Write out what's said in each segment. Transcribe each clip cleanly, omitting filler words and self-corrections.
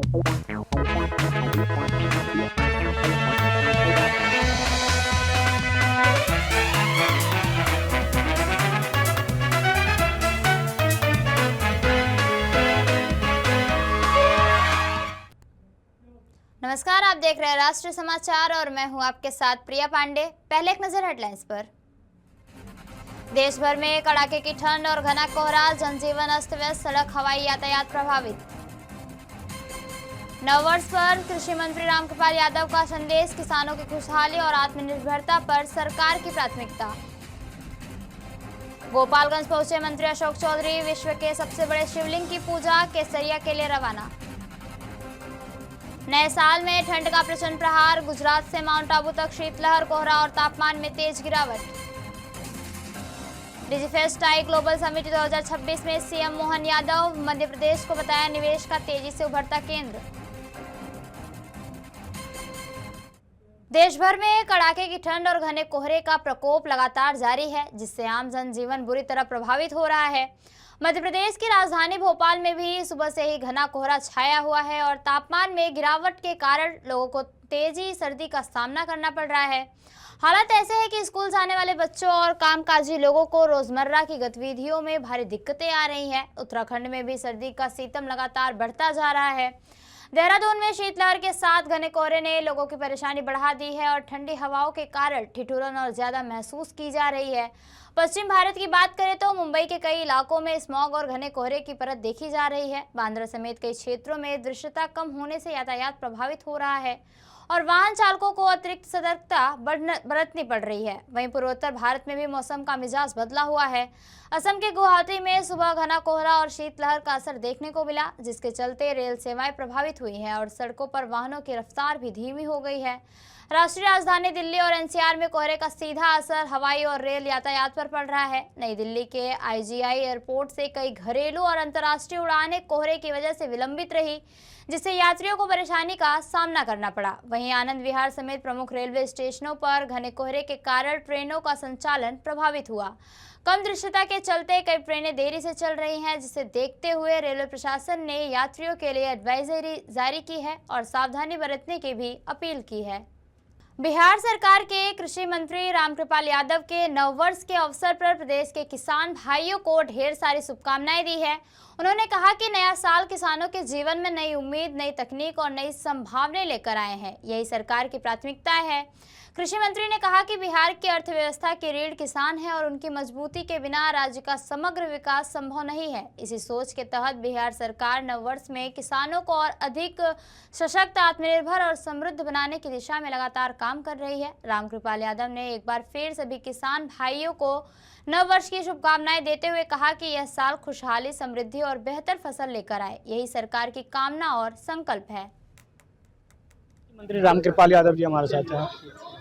नमस्कार, आप देख रहे हैं राष्ट्रीय समाचार और मैं हूं आपके साथ प्रिया पांडे। पहले एक नजर हेडलाइंस पर। देश भर में कड़ाके की ठंड और घना कोहरा, जनजीवन अस्त व्यस्त, सड़क हवाई यातायात प्रभावित। नववर्ष पर कृषि मंत्री रामकृपाल यादव का संदेश, किसानों की खुशहाली और आत्मनिर्भरता पर सरकार की प्राथमिकता। गोपालगंज पहुंचे मंत्री अशोक चौधरी, विश्व के सबसे बड़े शिवलिंग की पूजा, केसरिया के लिए रवाना। नए साल में ठंड का प्रचंड प्रहार, गुजरात से माउंट आबू तक शीतलहर, कोहरा और तापमान में तेज गिरावट। डिजिफेस्ट आई ग्लोबल समिट 2026 में सीएम मोहन यादव, मध्य प्रदेश को बताया निवेश का तेजी से उभरता केंद्र। देश भर में कड़ाके की ठंड और घने कोहरे का प्रकोप लगातार जारी है, जिससे आम जनजीवन बुरी तरह प्रभावित हो रहा है। मध्य प्रदेश की राजधानी भोपाल में भी सुबह से ही घना कोहरा छाया हुआ है और तापमान में गिरावट के कारण लोगों को तेजी सर्दी का सामना करना पड़ रहा है। हालत ऐसे है कि स्कूल जाने वाले बच्चों और कामकाजी लोगों को रोजमर्रा की गतिविधियों में भारी दिक्कतें आ रही हैं। उत्तराखंड में भी सर्दी का सीतम लगातार बढ़ता जा रहा है। देहरादून में शीतलहर के साथ घने कोहरे ने लोगों की परेशानी बढ़ा दी है और ठंडी हवाओं के कारण ठिठुरन और ज्यादा महसूस की जा रही है। पश्चिम भारत की बात करें तो मुंबई के कई इलाकों में स्मॉग और घने कोहरे की परत देखी जा रही है। बांद्रा समेत कई क्षेत्रों में दृश्यता कम होने से यातायात प्रभावित हो रहा है और वाहन चालकों को अतिरिक्त सतर्कता बरतनी पड़ रही है। वहीं पूर्वोत्तर भारत में भी मौसम का मिजाज बदला हुआ है। असम के गुवाहाटी में सुबह घना कोहरा और शीतलहर का असर देखने को मिला, जिसके चलते रेल सेवाएं प्रभावित हुई हैं और सड़कों पर वाहनों की रफ्तार भी धीमी हो गई है। राष्ट्रीय राजधानी दिल्ली और एनसीआर में कोहरे का सीधा असर हवाई और रेल यातायात पर पड़ रहा है। नई दिल्ली के आईजीआई एयरपोर्ट से कई घरेलू और अंतर्राष्ट्रीय उड़ानें कोहरे की वजह से विलंबित रही, जिससे यात्रियों को परेशानी का सामना करना पड़ा। वहीं आनंद विहार समेत प्रमुख रेलवे स्टेशनों पर घने कोहरे के कारण ट्रेनों का संचालन प्रभावित हुआ। कम दृश्यता के चलते कई ट्रेनें देरी से चल रही हैं, जिसे देखते हुए रेलवे प्रशासन ने यात्रियों के लिए एडवाइजरी जारी की है और सावधानी बरतने की भी अपील की है। बिहार सरकार के कृषि मंत्री रामकृपाल यादव के नववर्ष के अवसर पर प्रदेश के किसान भाइयों को ढेर सारी शुभकामनाएं दी है। उन्होंने कहा कि नया साल किसानों के जीवन में नई उम्मीद, नई तकनीक और नई संभावनाएं लेकर आए हैं। यही सरकार की प्राथमिकता है। कृषि मंत्री ने कहा कि बिहार की अर्थव्यवस्था की रीढ़ किसान है और उनकी मजबूती के बिना राज्य का समग्र विकास संभव नहीं है। इसी सोच के तहत बिहार सरकार नववर्ष में किसानों को और अधिक सशक्त, आत्मनिर्भर और समृद्ध बनाने की दिशा में लगातार काम कर रही है। रामकृपाल यादव ने एक बार फिर सभी किसान भाइयों को नववर्ष की शुभकामनाएं देते हुए कहा कि यह साल खुशहाली, समृद्धि और बेहतर फसल लेकर आए, यही सरकार की कामना और संकल्प है। मंत्री रामकृपाल यादव जी हमारे साथ हैं।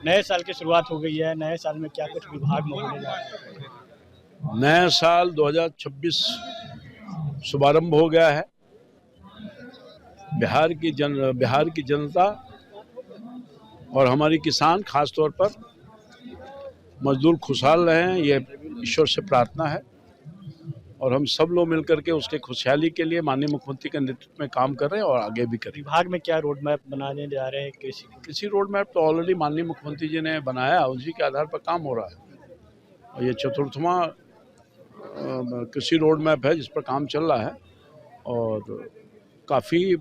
नए साल की शुरुआत हो गई है। नए साल में क्या कुछ विभाग में होने जा रहा है? नया साल 2026 शुभारंभ हो गया है। बिहार की जनता और हमारी किसान खास तौर पर मजदूर खुशहाल रहें, ये ईश्वर से प्रार्थना है और हम सब लोग मिलकर के उसके खुशहाली के लिए माननीय मुख्यमंत्री के नेतृत्व में काम कर रहे हैं और आगे भी करें। विभाग में क्या रोड मैप बनाने जा रहे हैं? कृषि रोड मैप तो ऑलरेडी माननीय मुख्यमंत्री जी ने बनाया, उसी के आधार पर काम हो रहा है और ये चतुर्थवां कृषि रोड मैप है जिस पर काम चल रहा है और काफ़ी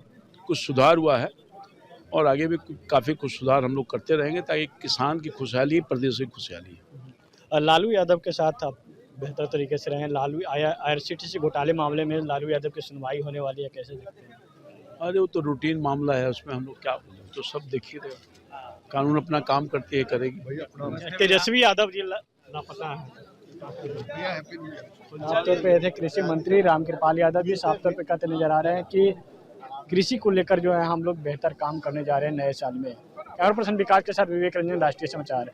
कुछ सुधार हुआ है और आगे भी काफ़ी कुछ सुधार हम लोग करते रहेंगे ताकि किसान की खुशहाली प्रदेश की खुशहाली है। लालू यादव के साथ आप बेहतर तरीके से रहें। लालू IRCTC घोटाले मामले में लालू यादव की सुनवाई होने वाली है, कैसे देखते हैं? अरे वो तो रूटीन मामला है, उसमें हम लोग क्या बोलें, तो सब देख ही रहे। कानून अपना काम करती है, करेगी। तेजस्वी यादव जी लापता है। साफ तौर पे ऐसे कृषि मंत्री रामकृपाल यादव जी साफ तौर पे कहते नजर आ रहे हैं कि कृषि को लेकर जो है हम लोग बेहतर काम करने जा रहे हैं नए साल में। कैमरा पर्सन विकास के साथ विवेक रंजन, राष्ट्रीय समाचार।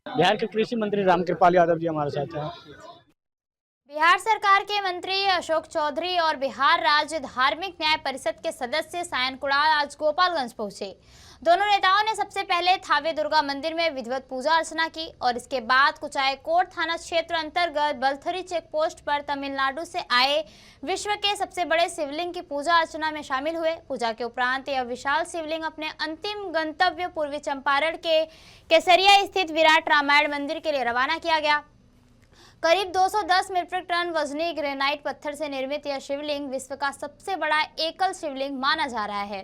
बिहार के कृषि मंत्री रामकृपाल यादव जी हमारे साथ हैं। बिहार सरकार के मंत्री अशोक चौधरी और बिहार राज्य धार्मिक न्याय परिषद के सदस्य सायन कुणाल आज गोपालगंज पहुंचे। दोनों नेताओं ने सबसे पहले थावे दुर्गा मंदिर में विधिवत पूजा अर्चना की और इसके बाद कुचायकोट थाना क्षेत्र अंतर्गत बलथरी चेक पोस्ट पर तमिलनाडु से आए विश्व के सबसे बड़े शिवलिंग की पूजा अर्चना में शामिल हुए। पूजा के उपरांत यह विशाल शिवलिंग अपने अंतिम गंतव्य पूर्वी चंपारण के केसरिया स्थित विराट रामायण मंदिर के लिए रवाना किया गया। करीब 210 मीट्रिक टन वजनी ग्रेनाइट पत्थर से निर्मित यह शिवलिंग विश्व का सबसे बड़ा एकल शिवलिंग माना जा रहा है।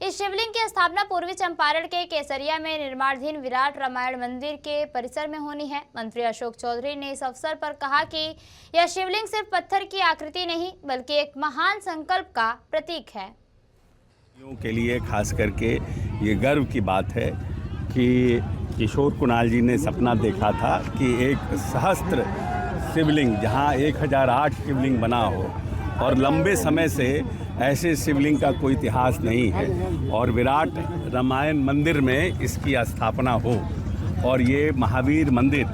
इस शिवलिंग की स्थापना पूर्वी चंपारण के केसरिया में निर्माणाधीन विराट रामायण मंदिर के परिसर में होनी है। मंत्री अशोक चौधरी ने इस अवसर पर कहा कि यह शिवलिंग सिर्फ पत्थर की आकृति नहीं बल्कि एक महान संकल्प का प्रतीक है। के लिए खास करके ये गर्व की बात है कि किशोर कुणाल जी ने सपना देखा था कि एक सहस्त्र शिवलिंग जहां 1008 शिवलिंग बना हो और लंबे समय से ऐसे शिवलिंग का कोई इतिहास नहीं है और विराट रामायण मंदिर में इसकी स्थापना हो और ये महावीर मंदिर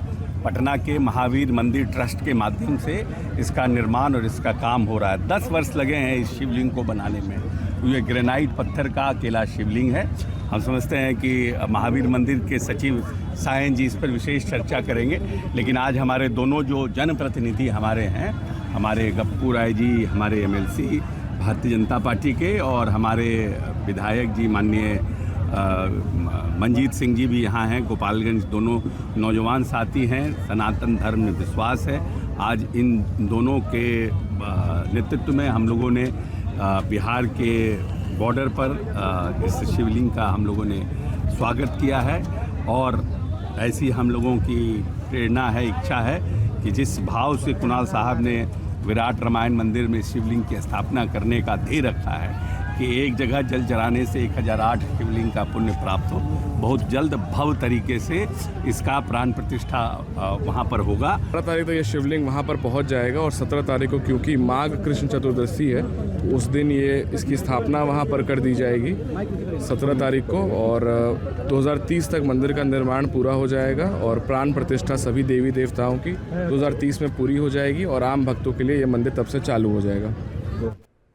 पटना के महावीर मंदिर ट्रस्ट के माध्यम से इसका निर्माण और इसका काम हो रहा है। 10 वर्ष लगे हैं इस शिवलिंग को बनाने में। ये ग्रेनाइट पत्थर का अकेला शिवलिंग है। हम समझते हैं कि महावीर मंदिर के सचिव सायन जी इस पर विशेष चर्चा करेंगे, लेकिन आज हमारे दोनों जो जनप्रतिनिधि हमारे हैं, हमारे गप्पू राय जी हमारे MLC भारतीय जनता पार्टी के और हमारे विधायक जी माननीय मंजीत सिंह जी भी यहाँ हैं, गोपालगंज दोनों नौजवान साथी हैं, सनातन धर्म में विश्वास है। आज इन दोनों के नेतृत्व में हम लोगों ने बिहार के बॉर्डर पर इस शिवलिंग का हम लोगों ने स्वागत किया है और ऐसी हम लोगों की प्रेरणा है, इच्छा है कि जिस भाव से कुणाल साहब ने विराट रामायण मंदिर में शिवलिंग की स्थापना करने का ध्येय रखा है कि एक जगह जल चढ़ाने से 1008 शिवलिंग का पुण्य प्राप्त हो। बहुत जल्द भव्य तरीके से इसका प्राण प्रतिष्ठा वहाँ पर होगा। 17 तारीख तो ये शिवलिंग वहाँ पर पहुँच जाएगा और 17 तारीख को क्योंकि माघ कृष्ण चतुर्दशी है उस दिन ये इसकी स्थापना वहाँ पर कर दी जाएगी 17 तारीख को और 2030 तक मंदिर का निर्माण पूरा हो जाएगा और प्राण प्रतिष्ठा सभी देवी देवताओं की 2030 में पूरी हो जाएगी और आम भक्तों के लिए ये मंदिर तब से चालू हो जाएगा।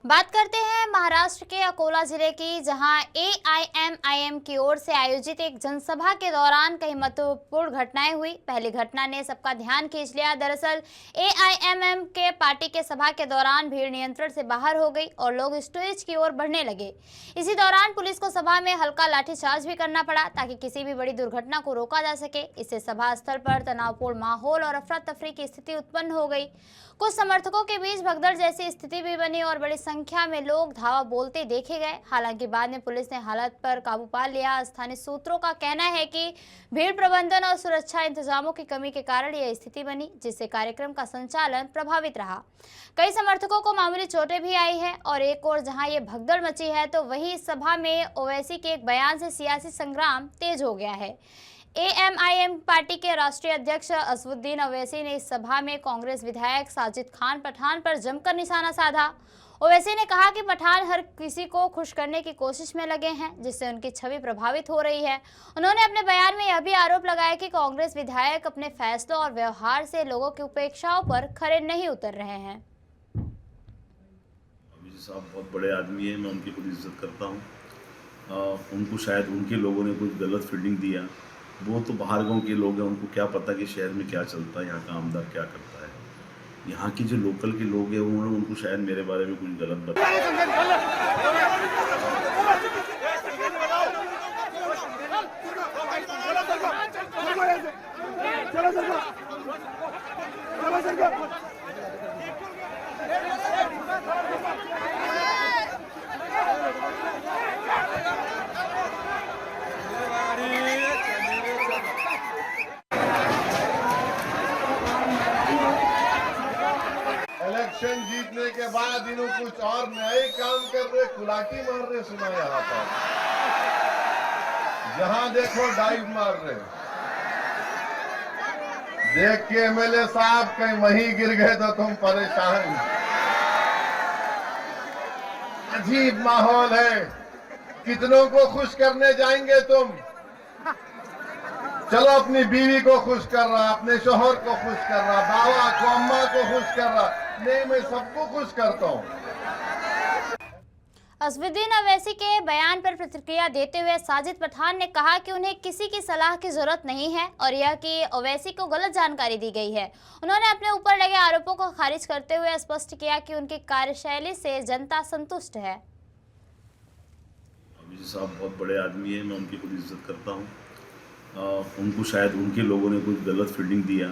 बात करते हैं महाराष्ट्र के अकोला जिले की, जहां AIMIM की ओर से आयोजित एक जनसभा के दौरान कई महत्वपूर्ण घटनाएं हुई। पहली घटना ने सबका ध्यान खींच लिया। दरअसल AIMIM के पार्टी के सभा के दौरान भीड़ नियंत्रण से बाहर हो गई और लोग स्टेज की ओर बढ़ने लगे। इसी दौरान पुलिस को सभा में हल्का लाठीचार्ज भी करना पड़ा ताकि किसी भी बड़ी दुर्घटना को रोका जा सके। इससे सभा स्थल पर तनावपूर्ण माहौल और अफरा तफरी की स्थिति उत्पन्न हो गई। कुछ समर्थकों के बीच भगदड़ जैसी स्थिति भी बनी और बड़ी संख्या में लोग धावा बोलते देखे गए। हालांकि बाद में पुलिस ने हालत पर काबू पा लिया। स्थानीय सूत्रों का कहना है कि भीड़ प्रबंधन और सुरक्षा इंतजामों की कमी के कारण यह स्थिति बनी, जिससे कार्यक्रम का संचालन प्रभावित रहा। कई समर्थकों को मामूली चोटें भी आई है और एक और जहां ये भगदड़ मची है तो वहीं इस सभा में ओवैसी के एक बयान से सियासी संग्राम तेज हो गया है। AIMIM पार्टी के राष्ट्रीय अध्यक्ष असदुद्दीन ओवैसी ने इस सभा में कांग्रेस विधायक साजिद खान पठान पर जमकर निशाना साधा। ओवैसी ने कहा कि पठान हर किसी को खुश करने की कोशिश में लगे हैं, जिससे उनकी छवि प्रभावित हो रही है। उन्होंने अपने बयान में यह भी आरोप लगाया कि कांग्रेस विधायक अपने फैसलों और व्यवहार से लोगों की उपेक्षाओं पर खरे नहीं उतर रहे हैं। साहब बहुत बड़े आदमी है, मैं उनकी खुद इज्जत करता हूँ। उनको शायद उनके लोगों ने कुछ गलत फील्डिंग दिया। वो तो बाहर गांव के लोग हैं, उनको क्या पता कि शहर में क्या चलता है, यहाँ का आमदार क्या करता है। यहाँ की जो लोकल के लोग हैं उन्होंने उनको शायद मेरे बारे में कुछ गलत बताया। इलेक्शन जीतने के बाद इन्हों कुछ और नए काम कर रहे, कुलाटी मार रहे सुना यहाँ पर। जहां देखो डाइव मार रहे। देख के MLA साहब कहीं वहीं गिर गए तो तुम परेशान। अजीब माहौल है। कितनों को खुश करने जाएंगे तुम? चलो अपनी बीवी को खुश कर रहा, अपने शोहर को खुश कर रहा, बाबा को, अम्मा को खुश कर रहा, नहीं मैं सबको खुश करता हूँ। असदुद्दीन अवैसी के बयान पर प्रतिक्रिया देते हुए साजिद पठान ने कहा कि उन्हें किसी की सलाह की जरूरत नहीं है और यह कि अवैसी को गलत जानकारी दी गई है। उन्होंने अपने ऊपर लगे आरोपों को खारिज करते हुए स्पष्ट किया कि उनकी कार्यशैली से जनता संतुष्ट है। अवैसी साहब बहुत बड़े आदमी हैं, मैं उनकी खुद इज्जत करता हूँ। उनको शायद उनके लोगों ने कुछ गलत फील्डिंग दिया,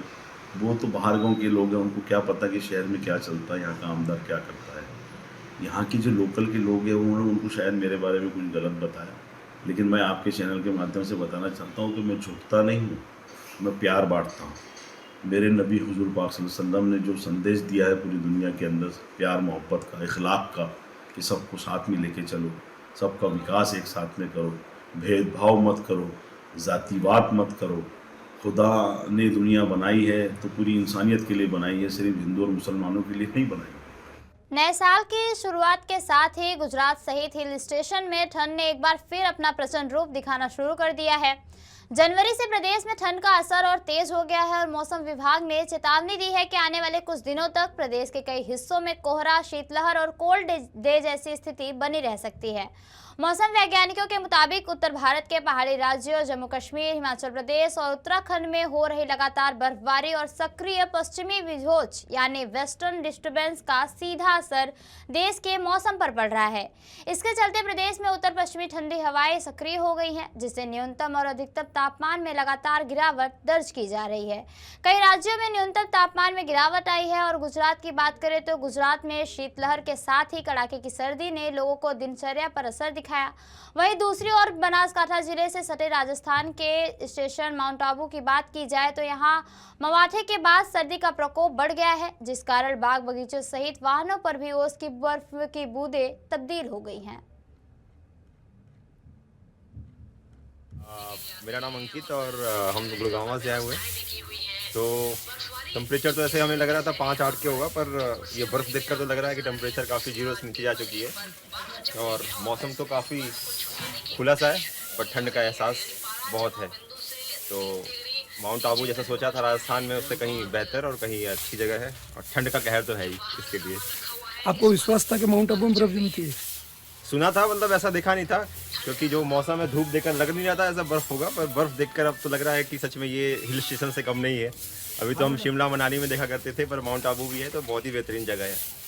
वो तो बाहर गाँव के लोग हैं, उनको क्या पता कि शहर में क्या चलता है, यहाँ का आमदार क्या करता है। यहाँ के जो लोकल के लोग हैं उन्होंने उनको शायद मेरे बारे में कुछ गलत बताया, लेकिन मैं आपके चैनल के माध्यम से बताना चाहता हूँ कि मैं झुकता नहीं हूँ, मैं प्यार बांटता हूँ। मेरे नबी हुजूर पाक सल्लल्लाहु अलैहि वसल्लम ने जो संदेश दिया है पूरी दुनिया के अंदर प्यार मोहब्बत का, इखलाक का, कि सबको साथ में लेके चलो, सबका विकास एक साथ में करो, भेदभाव मत करो, जातिवाद मत करो। खुदा ने दुनिया बनाई है तो पूरी इंसानियत के लिए बनाई है, सिर्फ हिंदू और मुसलमानों के लिए नहीं बनाई। नए साल की शुरुआत के साथ ही गुजरात सहित हिल स्टेशन में ठंड ने एक बार फिर अपना प्रचंड रूप दिखाना शुरू कर दिया है। जनवरी से प्रदेश में ठंड का असर और तेज हो गया है और मौसम विभाग ने चेतावनी दी है कि आने वाले कुछ दिनों तक प्रदेश के कई हिस्सों में कोहरा, शीतलहर और कोल्ड डे जैसी स्थिति बनी रह सकती है। मौसम वैज्ञानिकों के मुताबिक उत्तर भारत के पहाड़ी राज्यों जम्मू कश्मीर, हिमाचल प्रदेश और उत्तराखंड में हो रही लगातार बर्फबारी और सक्रिय पश्चिमी विभोज यानी वेस्टर्न डिस्टर्बेंस का सीधा असर देश के मौसम पर पड़ रहा है। इसके चलते प्रदेश में उत्तर पश्चिमी ठंडी हवाएं सक्रिय हो गई हैं, जिससे न्यूनतम और अधिकतम तापमान में लगातार गिरावट दर्ज की जा रही है। कई राज्यों में न्यूनतम तापमान में गिरावट आई है और गुजरात की बात करें तो गुजरात में शीतलहर के साथ ही कड़ाके की सर्दी ने लोगों को दिनचर्या पर असर दिखाया। वहीं दूसरी ओर बनासकांठा जिले से सटे राजस्थान के स्टेशन माउंट आबू की बात की जाए तो यहां मवाठे के बाद सर्दी का प्रकोप बढ़ गया है, जिस कारण बाग बगीचों सहित वाहनों पर भी ओस की बर्फ की बूंदें तब्दील हो गई हैं। मेरा नाम अंकित और हम गुड़गांव से आए हुए हैं। तो टेम्परेचर तो ऐसे हमें लग रहा था 5-8 के होगा, पर ये बर्फ़ देखकर तो लग रहा है कि टेम्परेचर काफ़ी 0 से नीचे जा चुकी है और मौसम तो काफ़ी खुला सा है, पर ठंड का एहसास बहुत है। तो माउंट आबू जैसा सोचा था राजस्थान में, उससे कहीं बेहतर और कहीं अच्छी जगह है और ठंड का कहर तो है ही इसके लिए। आपको विश्वास था कि माउंट आबू में बर्फ जमती है? सुना था, मतलब ऐसा देखा नहीं था, क्योंकि जो मौसम है धूप देखकर लग नहीं रहा था ऐसा बर्फ़ होगा, पर बर्फ़ देखकर अब तो लग रहा है कि सच में ये हिल स्टेशन से कम नहीं है। अभी तो हम शिमला मनाली में देखा करते थे, पर माउंट आबू भी है तो बहुत ही बेहतरीन जगह है।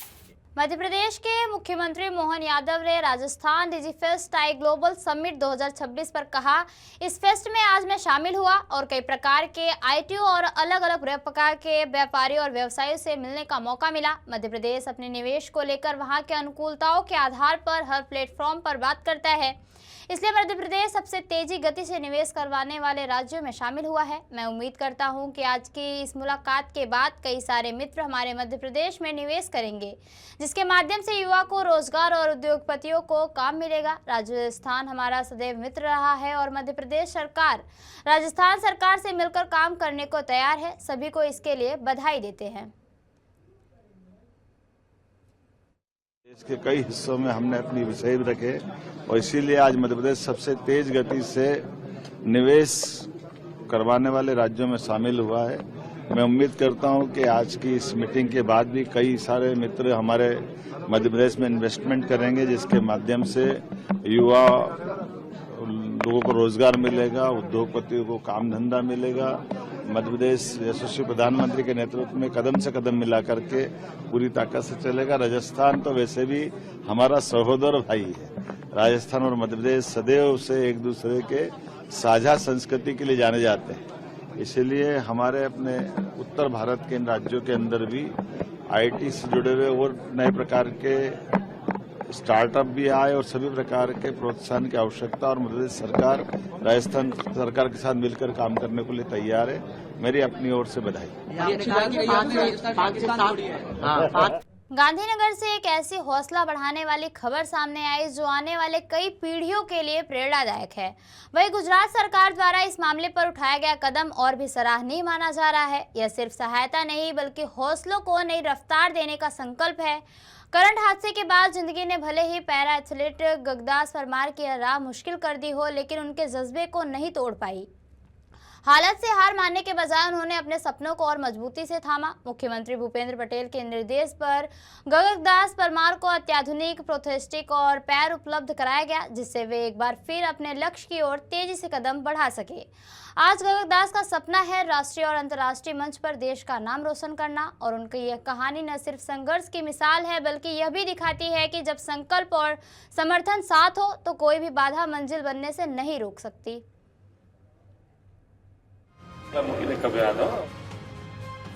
मध्य प्रदेश के मुख्यमंत्री मोहन यादव ने Rajasthan Digifest tie global summit 2026 पर कहा, इस फेस्ट में आज मैं शामिल हुआ और कई प्रकार के आईटीओ और अलग अलग प्रकार के व्यापारियों और व्यवसायियों से मिलने का मौका मिला। मध्य प्रदेश अपने निवेश को लेकर वहां के अनुकूलताओं के आधार पर हर प्लेटफॉर्म पर बात करता है, इसलिए मध्य प्रदेश सबसे तेजी गति से निवेश करवाने वाले राज्यों में शामिल हुआ है। मैं उम्मीद करता हूं कि आज की इस मुलाकात के बाद कई सारे मित्र हमारे मध्य प्रदेश में निवेश करेंगे, जिसके माध्यम से युवा को रोजगार और उद्योगपतियों को काम मिलेगा। राजस्थान हमारा सदैव मित्र रहा है और मध्य प्रदेश सरकार राजस्थान सरकार से मिलकर काम करने को तैयार है। सभी को इसके लिए बधाई देते हैं। देश के कई हिस्सों में हमने अपनी विषय रखे और इसीलिए आज मध्य प्रदेश सबसे तेज गति से निवेश करवाने वाले राज्यों में शामिल हुआ है। मैं उम्मीद करता हूं कि आज की इस मीटिंग के बाद भी कई सारे मित्र हमारे मध्य प्रदेश में इन्वेस्टमेंट करेंगे, जिसके माध्यम से युवा लोगों को रोजगार मिलेगा, उद्योगपतियों को काम धंधा मिलेगा। मध्य प्रदेश यशस्वी प्रधानमंत्री के नेतृत्व में कदम से कदम मिला करके पूरी ताकत से चलेगा। राजस्थान तो वैसे भी हमारा सहोदर भाई है। राजस्थान और मध्य प्रदेश सदैव से एक दूसरे के साझा संस्कृति के लिए जाने जाते हैं, इसलिए हमारे अपने उत्तर भारत के इन राज्यों के अंदर भी आईटी से जुड़े हुए और नए प्रकार के स्टार्टअप भी आए और सभी प्रकार के प्रोत्साहन की आवश्यकता और मध्य प्रदेश सरकार राजस्थान सरकार के साथ मिलकर काम करने के लिए तैयार है। मेरी अपनी ओर से बधाई। गांधीनगर से एक ऐसी हौसला बढ़ाने वाली खबर सामने आई जो आने वाले कई पीढ़ियों के लिए प्रेरणादायक है। वहीं गुजरात सरकार द्वारा इस मामले पर उठाया गया कदम और भी सराहनीय माना जा रहा है। यह सिर्फ सहायता नहीं बल्कि हौसलों को नई रफ्तार देने का संकल्प है। करंट हादसे के बाद जिंदगी ने भले ही पैरा एथलीट गगदास परमार की राह मुश्किल कर दी हो, लेकिन उनके जज्बे को नहीं तोड़ पाई। हालत से हार मानने के बजाय उन्होंने अपने सपनों को और मजबूती से थामा। मुख्यमंत्री भूपेंद्र पटेल के निर्देश पर गगनदास परमार को अत्याधुनिक प्रोस्थेटिक और पैर उपलब्ध कराया गया, जिससे वे एक बार फिर अपने लक्ष्य की ओर तेजी से कदम बढ़ा सके। आज गगनदास का सपना है राष्ट्रीय और अंतर्राष्ट्रीय मंच पर देश का नाम रोशन करना, और उनकी यह कहानी न सिर्फ संघर्ष की मिसाल है बल्कि यह भी दिखाती है कि जब संकल्प और समर्थन साथ हो तो कोई भी बाधा मंजिल बनने से नहीं रोक सकती।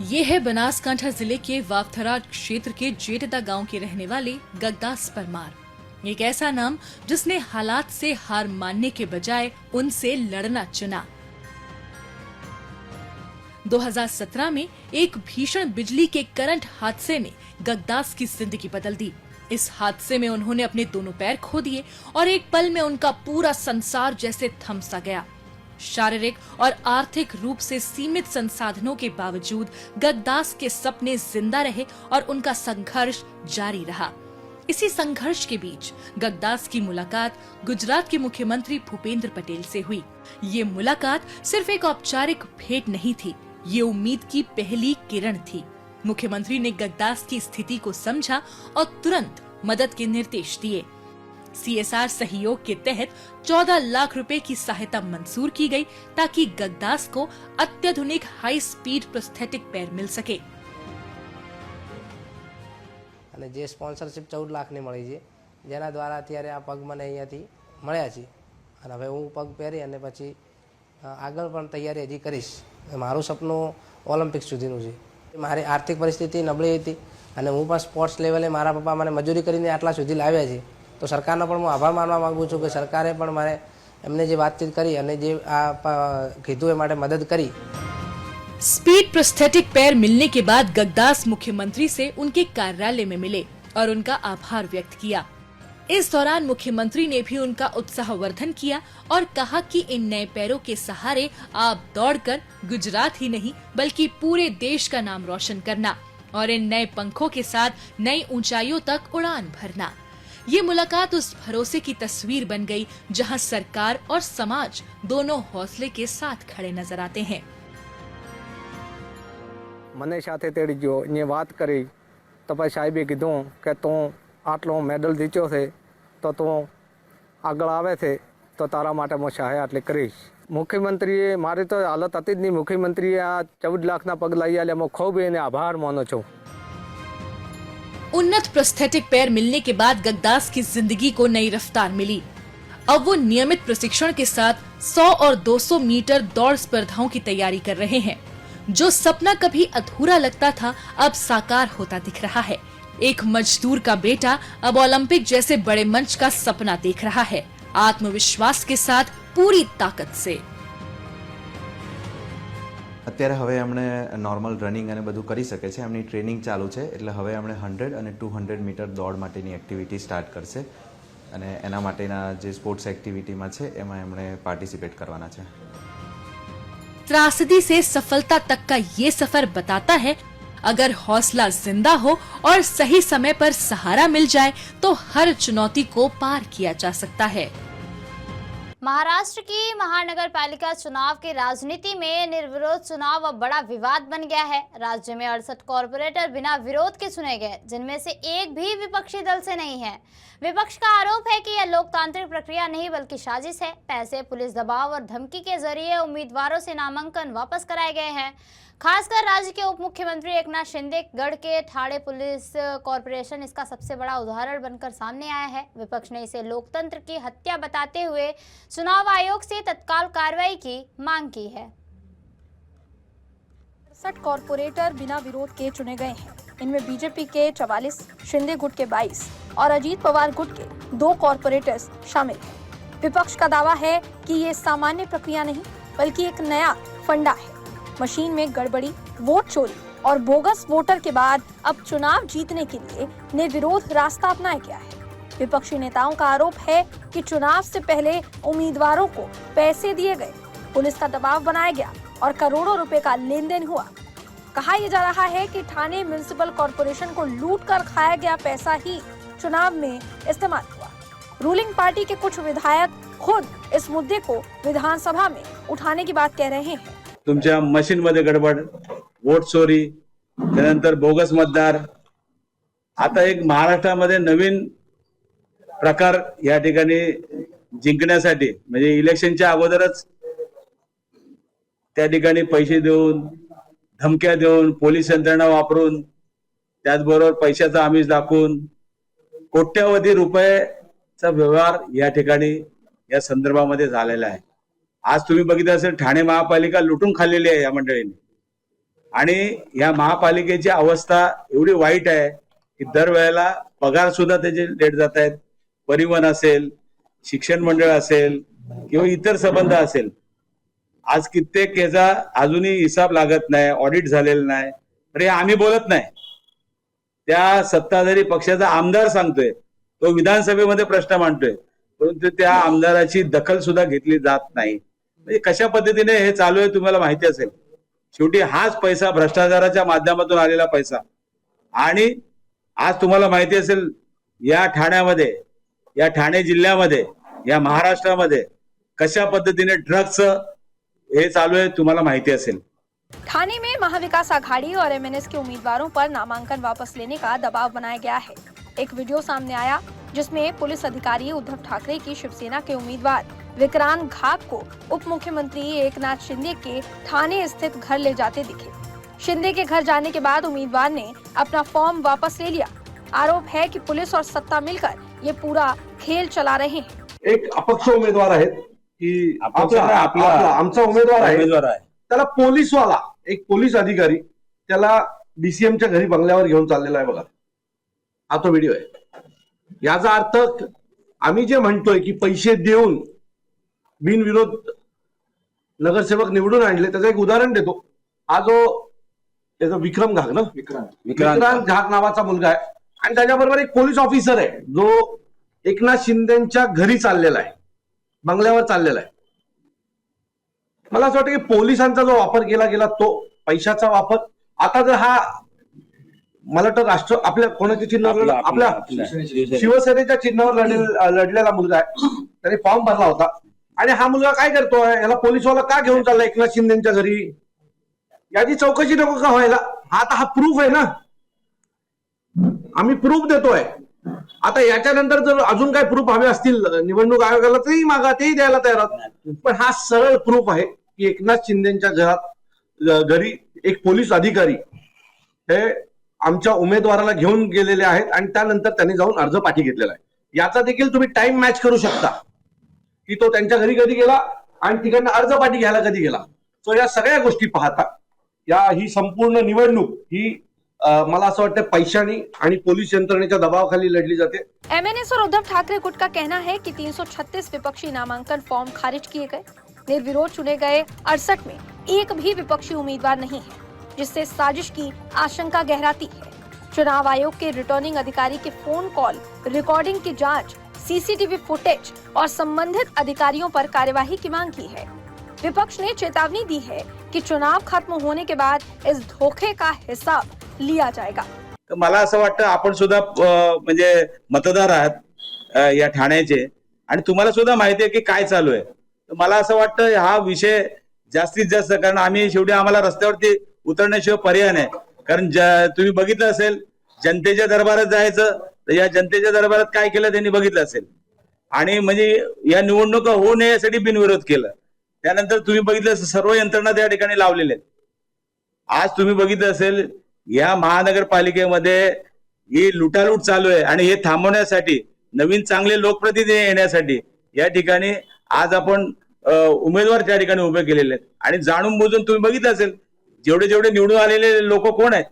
ये है बनासकांठा जिले के वावथरा क्षेत्र के जेठदा गांव के रहने वाले गगनदास परमार। एक ऐसा नाम जिसने हालात से हार मानने के बजाय उनसे लड़ना चुना। 2017 में एक भीषण बिजली के करंट हादसे ने गगनदास की जिंदगी बदल दी। इस हादसे में उन्होंने अपने दोनों पैर खो दिए और एक पल में उनका पूरा संसार जैसे थम सा गया। शारीरिक और आर्थिक रूप से सीमित संसाधनों के बावजूद गगनदास के सपने जिंदा रहे और उनका संघर्ष जारी रहा। इसी संघर्ष के बीच गगनदास की मुलाकात गुजरात के मुख्यमंत्री भूपेंद्र पटेल से हुई। ये मुलाकात सिर्फ एक औपचारिक भेंट नहीं थी, ये उम्मीद की पहली किरण थी। मुख्यमंत्री ने गगनदास की स्थिति को समझा और तुरंत मदद के निर्देश दिए। CSR सहयोग के तहत 14 लाख रुपए की सहायता मंजूर की गई ताकि गगनदास को अत्याधुनिक हाई स्पीड प्रोस्थेटिक पैर मिल सके। અને જે સ્પોન્સરશિપ 14 લાખની મળી છે, જેના દ્વારા અત્યારે આ પગ મને અહીંયાથી મળ્યા છે અને હવે હું પગ પહેરી અને પછી આગળ પણ તૈયારી હજી કરીશ। મારું સપનું ઓલિમ્પિક સુધીનું છે। મારી આર્થિક પરિસ્થિતિ નબળી હતી અને હું પણ સ્પોર્ટ્સ લેવલે મારા પપ્પા મને મજૂરી કરીને આટલા સુધી લાવ્યા છે, તો સરકારનો પણ હું આભાર માનવા માંગુ છું કે સરકારે પણ મારે એમને જે વાતચીત કરી અને જે આ કીધું એ માટે મદદ કરી। स्पीड प्रोस्थेटिक पैर मिलने के बाद गगनदास मुख्यमंत्री से उनके कार्यालय में मिले और उनका आभार व्यक्त किया। इस दौरान मुख्यमंत्री ने भी उनका उत्साहवर्धन किया और कहा कि इन नए पैरों के सहारे आप दौड़कर गुजरात ही नहीं बल्कि पूरे देश का नाम रोशन करना और इन नए पंखों के साथ नई ऊंचाइयों तक उड़ान भरना। ये मुलाकात उस भरोसे की तस्वीर बन गई जहां सरकार और समाज दोनों हौसले के साथ खड़े नजर आते हैं। મને સાથે તેડી ગયો, એ વાત કરી તો પછી સાહેબે કીધું કે તું આટલો મેડલ જીત્યો છે તો તું આગળ આવે છે તો તારા માટે હું સહાય આટલી કરીશ। મુખ્યમંત્રીએ મારી તો હાલત હતી જ નહીં, મુખ્યમંત્રીએ આ 14 લાખના પગ લઈ આલ્યા, હું ખૂબ એને આભાર માનું છું। उन्नत प्रोस्थेटिक पैर मिलने के बाद गगनदास की जिंदगी को नई रफ्तार मिली। अब वो नियमित प्रशिक्षण के साथ 100 और 200 मीटर दौड़ स्पर्धाओं की तैयारी कर रहे हैं। जो सपना कभी अधूरा लगता था अब साकार होता दिख रहा है। एक मजदूर का बेटा अब ओलंपिक जैसे बड़े मंच का सपना देख रहा है, आत्मविश्वास के साथ पूरी ताकत से। અત્યારે હવે એમણે નોર્મલ રનિંગ અને બધું કરી શકે છે, એમની ટ્રેનિંગ ચાલુ છે, એટલે હવે એમણે 100 અને 200 મીટર દોડ માટેની એક્ટિવિટી સ્ટાર્ટ કરશે અને એના માટેના જે સ્પોર્ટ્સ એક્ટિવિટીમાં છે એમાં એમણે પાર્ટિસિપેટ કરવાના છે। त्रासदी से सफलता तक का ये सफर बताता है अगर हौसला जिंदा हो और सही समय पर सहारा मिल जाए तो हर चुनौती को पार किया जा सकता है। महाराष्ट्र की महानगर पालिका चुनाव की राजनीति में निर्विरोध चुनाव अब बड़ा विवाद बन गया है। राज्य में 68 कॉर्पोरेटर बिना विरोध के चुने गए, जिनमें से एक भी विपक्षी दल से नहीं है। विपक्ष का आरोप है कि यह लोकतांत्रिक प्रक्रिया नहीं बल्कि साजिश है। पैसे, पुलिस दबाव और धमकी के जरिए उम्मीदवारों से नामांकन वापस कराए गए हैं। खासकर राज्य के उप मुख्यमंत्री एकनाथ शिंदे गढ़ के ठाणे पुलिस कॉर्पोरेशन इसका सबसे बड़ा उदाहरण बनकर सामने आया है। विपक्ष ने इसे लोकतंत्र की हत्या बताते हुए चुनाव आयोग से तत्काल कार्रवाई की मांग की है। 68 कॉर्पोरेटर बिना विरोध के चुने गए हैं। इनमें बीजेपी के 44, शिंदे गुट के 22 और अजीत पवार गुट के 2 कॉर्पोरेटर्स शामिल हैं। विपक्ष का दावा है कि ये सामान्य प्रक्रिया नहीं बल्कि एक नया फंडा है। मशीन में गड़बड़ी, वोट चोरी और बोगस वोटर के बाद अब चुनाव जीतने के लिए निर्विरोध रास्ता अपनाया गया है। विपक्षी नेताओं का आरोप है कि चुनाव से पहले उम्मीदवारों को पैसे दिए गए, पुलिस का दबाव बनाया गया और करोड़ों रुपए का लेन देन हुआ। कहा यह जा रहा है कि ठाणे म्युनिसिपल कॉर्पोरेशन को लूट कर खाया गया पैसा ही चुनाव में इस्तेमाल हुआ। रूलिंग पार्टी के कुछ विधायक खुद इस मुद्दे को विधानसभा में उठाने की बात कह रहे हैं। तुमच्या मशीनमध्ये गडबड, वोट चोरी, त्यानंतर बोगस मतदार. आता एक महाराष्ट्रामध्ये नवीन प्रकार या ठिकाणी जिंकण्यासाठी म्हणजे इलेक्शनच्या अगोदरच त्या ठिकाणी पैसे देऊन, धमक्या देऊन, पोलीस यंत्रणा वापरून, त्याचबरोबर पैशाचा आमिष दाखवून कोट्यावधी रुपयाचा व्यवहार या ठिकाणी या संदर्भामध्ये झालेला आहे. आज तुम्ही बघितलं असेल ठाणे महापालिका लुटून खाल्लेली आहे या मंडळींनी. आणि या महापालिकेची अवस्था एवढी वाईट आहे की दरवेळेला पगार सुद्धा त्याचे लेट जात आहेत. परिवहन असेल, शिक्षण मंडळ असेल किंवा इतर संबंध असेल, आज कित्येक याचा अजूनही हिसाब लागत नाही, ऑडिट झालेला नाही. तर आम्ही बोलत नाही, त्या सत्ताधारी पक्षाचा आमदार सांगतोय, तो विधानसभेमध्ये प्रश्न मांडतोय, परंतु त्या आमदाराची दखल सुद्धा घेतली जात नाही. म्हणजे कशा पद्धतीने हे चालू आहे तुम्हाला माहिती असेल. शेवटी हाच पैसा भ्रष्टाचाराच्या माध्यमातून आलेला पैसा. आणि आज तुम्हाला माहिती असेल या ठाण्यामध्ये, या ठाणे जिल्ह्यामध्ये, या महाराष्ट्रामध्ये कशा पद्धतीने ड्रग्स हे चालू आहे तुम्हाला माहिती असेल. ठाणे में महाविकास आघाड़ी और एमएनएस के उम्मीदवारों पर नामांकन वापस लेने का दबाव बनाया गया है। एक वीडियो सामने आया जिसमें पुलिस अधिकारी उद्धव ठाकरे की शिवसेना के उम्मीदवार विक्रांत घाक को उप मुख्यमंत्री एकनाथ शिंदे के ठाणे स्थित घर ले जाते दिखे। शिंदे के घर जाने के बाद उम्मीदवार ने अपना फॉर्म वापस ले लिया। आरोप है कि पुलिस और सत्ता मिलकर ये पूरा खेल चला रहे हैं। एक अपक्ष उमेदवार आहेत की आमचा उमेदवार आहे, त्याला पोलीसवाला एक पोलीस अधिकारी त्याला डीसीएमच्या घरी बंगल्यावर घेऊन चाललेला आहे. बघा, हा तो व्हिडिओ आहे. याचा अर्थ आम्ही जे म्हणतोय की पैसे देऊन बिनविरोध नगरसेवक निवडून आणले, त्याचं एक उदाहरण देतो. हा जो त्याचा विक्रम घाक ना, विक्रांत घाक नावाचा मुलगा आहे आणि त्याच्याबरोबर एक पोलीस ऑफिसर आहे जो एकनाथ शिंदेच्या घरी चाललेला आहे, बंगल्यावर चाललेला आहे. मला असं वाटतं की पोलिसांचा जो वापर केला गेला तो पैशाचा वापर. आता जर हा मला वाटतं राष्ट्र आपल्या कोणाच्या चिन्हावर, आपल्या शिवसेनेच्या चिन्हावर लढलेला मुलगा आहे, त्याने फॉर्म भरला होता. आणि हा मुलगा काय करतोय, याला पोलीसवाला का घेऊन चालला एकनाथ शिंदेच्या घरी, याची चौकशी नको का व्हायला. आता हा प्रूफ आहे ना, आम्ही प्रूफ देतोय. आता याच्यानंतर जर अजून काय प्रूफ हवे असतील निवडणूक आयोगाला तरी मागा, तेही द्यायला तयार आहोत. पण हा सरळ प्रूफ आहे की एकनाथ शिंदेच्या घरी एक पोलीस अधिकारी हे आमच्या उमेदवाराला घेऊन गेलेले आहेत आणि त्यानंतर त्यांनी जाऊन अर्ज पाठी घेतलेला आहे. याचा देखील तुम्ही टाइम मॅच करू शकता की तो त्यांच्या घरी कधी गेला आणि तिकडनं अर्ज पाठी घ्यायला कधी गेला. सो या सगळ्या गोष्टी पाहता ही संपूर्ण निवडणूक ही मला असं वाटतं पैशानी आणि पोलीस यंत्रणेच्या दबावाखाली लढली जाते. एमएनएस और उद्धव ठाकरे गुट का कहना है कि 336 विपक्षी नामांकन फॉर्म खारिज किए गए। निर्विरोध चुने गए 68 में एक भी विपक्षी उम्मीदवार नहीं है, जिससे साजिश की आशंका गहराती है। चुनाव आयोग के रिटर्निंग अधिकारी के फोन कॉल रिकॉर्डिंग की जांच, सीसीटीवी फुटेज और संबंधित अधिकारियों पर कार्यवाही की मांग की है। विपक्ष ने चेतावनी दी है कि चुनाव खत्म होने के बाद इस धोखे का हिसाब लिया जाएगा। तर मला असं वाटतं आपण सुद्धा म्हणजे मतदार आहात या ठाण्याचे आणि तुम्हाला सुद्धा माहिती आहे की काय चालू आहे. तर मला असं वाटतं हा विषय जास्तीत जास्त, कारण आम्ही शेवटी आम्हाला रस्त्यावरती उतरण्याशिवाय पर्याय नाही. कारण तुम्ही बघितलं असेल जनतेच्या दरबारात जायचं, तर या जनतेच्या दरबारात काय केलं त्यांनी बघितलं असेल. आणि म्हणजे या निवडणुका होऊ नये यासाठी बिनविरोध केलं. त्यानंतर तुम्ही बघितलं सर्व यंत्रणा त्या ठिकाणी लावलेल्या आहेत. आज तुम्ही बघितलं असेल या महानगरपालिकेमध्ये ही लुटालूट चालू आहे आणि हे थांबवण्यासाठी नवीन चांगले लोकप्रतिनिधी येण्यासाठी या ठिकाणी आज आपण उमेदवार त्या ठिकाणी उभे केलेले आहेत. आणि जाणून बुजून तुम्ही बघितलं असेल जेवढे जेवढे निवडून आलेले लोक कोण आहेत,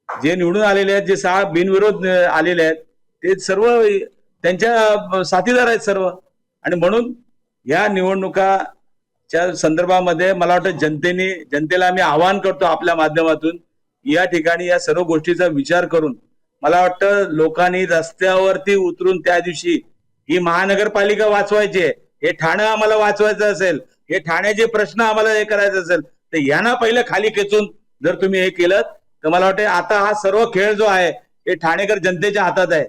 जे निवडून आलेले आहेत, जे 6 बिनविरोध आलेले आहेत, ते सर्व त्यांच्या साथीदार आहेत सर्व. आणि म्हणून या निवडणुकाच्या संदर्भामध्ये मला वाटतं जनतेला आम्ही आवाहन करतो आपल्या माध्यमातून या ठिकाणी या सर्व गोष्टीचा विचार करून मला वाटतं लोकांनी रस्त्यावरती उतरून त्या दिवशी ही महानगरपालिका वाचवायची आहे, हे ठाणे आम्हाला वाचवायचं असेल, हे ठाण्याचे प्रश्न आम्हाला हे करायचं असेल, तर यांना पहिलं खाली खेचून जर तुम्ही हे केलं तर मला वाटतं आता हा सर्व खेळ जो आहे हे ठाणेकर जनतेच्या हातात आहे.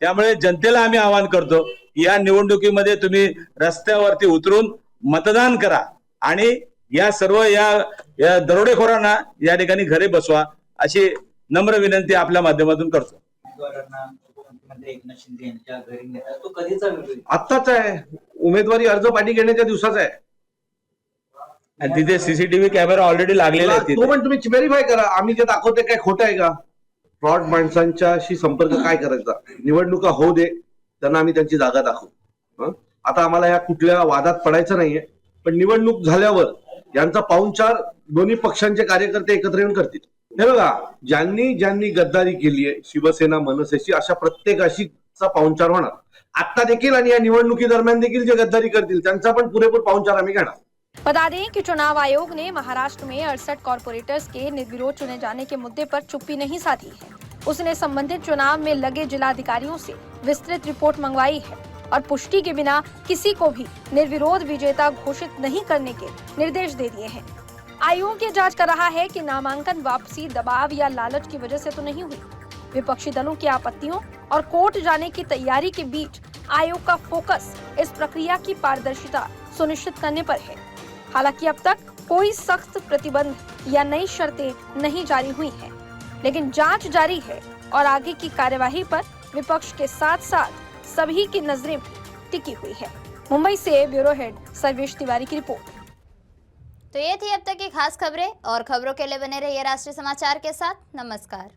त्यामुळे जनतेला आम्ही आवाहन करतो की या निवडणुकीमध्ये तुम्ही रस्त्यावरती उतरून मतदान करा आणि या सर्व या दरोडेखोरांना या ठिकाणी घरे बसवा अशी नम्र विनंती आपल्या माध्यमातून करतो. मुख्यमंत्री एकनाथ शिंदे यांच्या घरी नेतात तो कधीचा व्हिडिओ? आत्ताच आहे, उमेदवारी अर्ज पाठी घेण्याच्या दिवसाचा आहे. आणि तिथे सीसीटीव्ही कॅमेरा ऑलरेडी लागलेला आहे. तो पण तुम्ही व्हेरीफाय करा. आम्ही जे दाखवते काय खोटं आहे का? फ्रॉड माणसांच्याशी संपर्क काय करायचा? निवडणुका होऊ दे, त्यांना आम्ही त्यांची जागा दाखवू. आता आम्हाला या कुठल्या वादात पडायचं नाहीये, पण निवडणूक झाल्यावर यांचा पाहुणचार दोन्ही पक्षांचे कार्यकर्ते एकत्र येऊन करतील. हे बघा, ज्यांनी गद्दारी केली आहे शिवसेना मनसेची, अशा प्रत्येकाशीचा पाहुणचार होणार आता देखील, आणि या निवडणुकी दरम्यान देखील जे गद्दारी करतील त्यांचा पण पुरेपूर पाहुणचार आम्ही घेणार. बता दें कि चुनाव आयोग ने महाराष्ट्र में 68 कॉर्पोरेटर्स के निर्विरोध चुने जाने के मुद्दे पर चुप्पी नहीं साधी है. उसने संबंधित चुनाव में लगे जिलाधिकारियों से विस्तृत रिपोर्ट मंगवाई है और पुष्टि के बिना किसी को भी निर्विरोध विजेता घोषित नहीं करने के निर्देश दे दिए हैं. आयोग ये जांच कर रहा है कि नामांकन वापसी दबाव या लालच की वजह से तो नहीं हुई. विपक्षी दलों की आपत्तियों और कोर्ट जाने की तैयारी के बीच आयोग का फोकस इस प्रक्रिया की पारदर्शिता सुनिश्चित करने पर है. हालांकि अब तक कोई सख्त प्रतिबंध या नई शर्तें नहीं जारी हुई हैं, लेकिन जांच जारी है और आगे की कार्यवाही पर विपक्ष के साथ साथ सभी की नजरें भी टिकी हुई है. मुंबई से ब्यूरो हेड सर्वेश तिवारी की रिपोर्ट. तो ये थी अब तक की खास खबरें, और खबरों के लिए बने रहिए राष्ट्रीय समाचार के साथ. नमस्कार.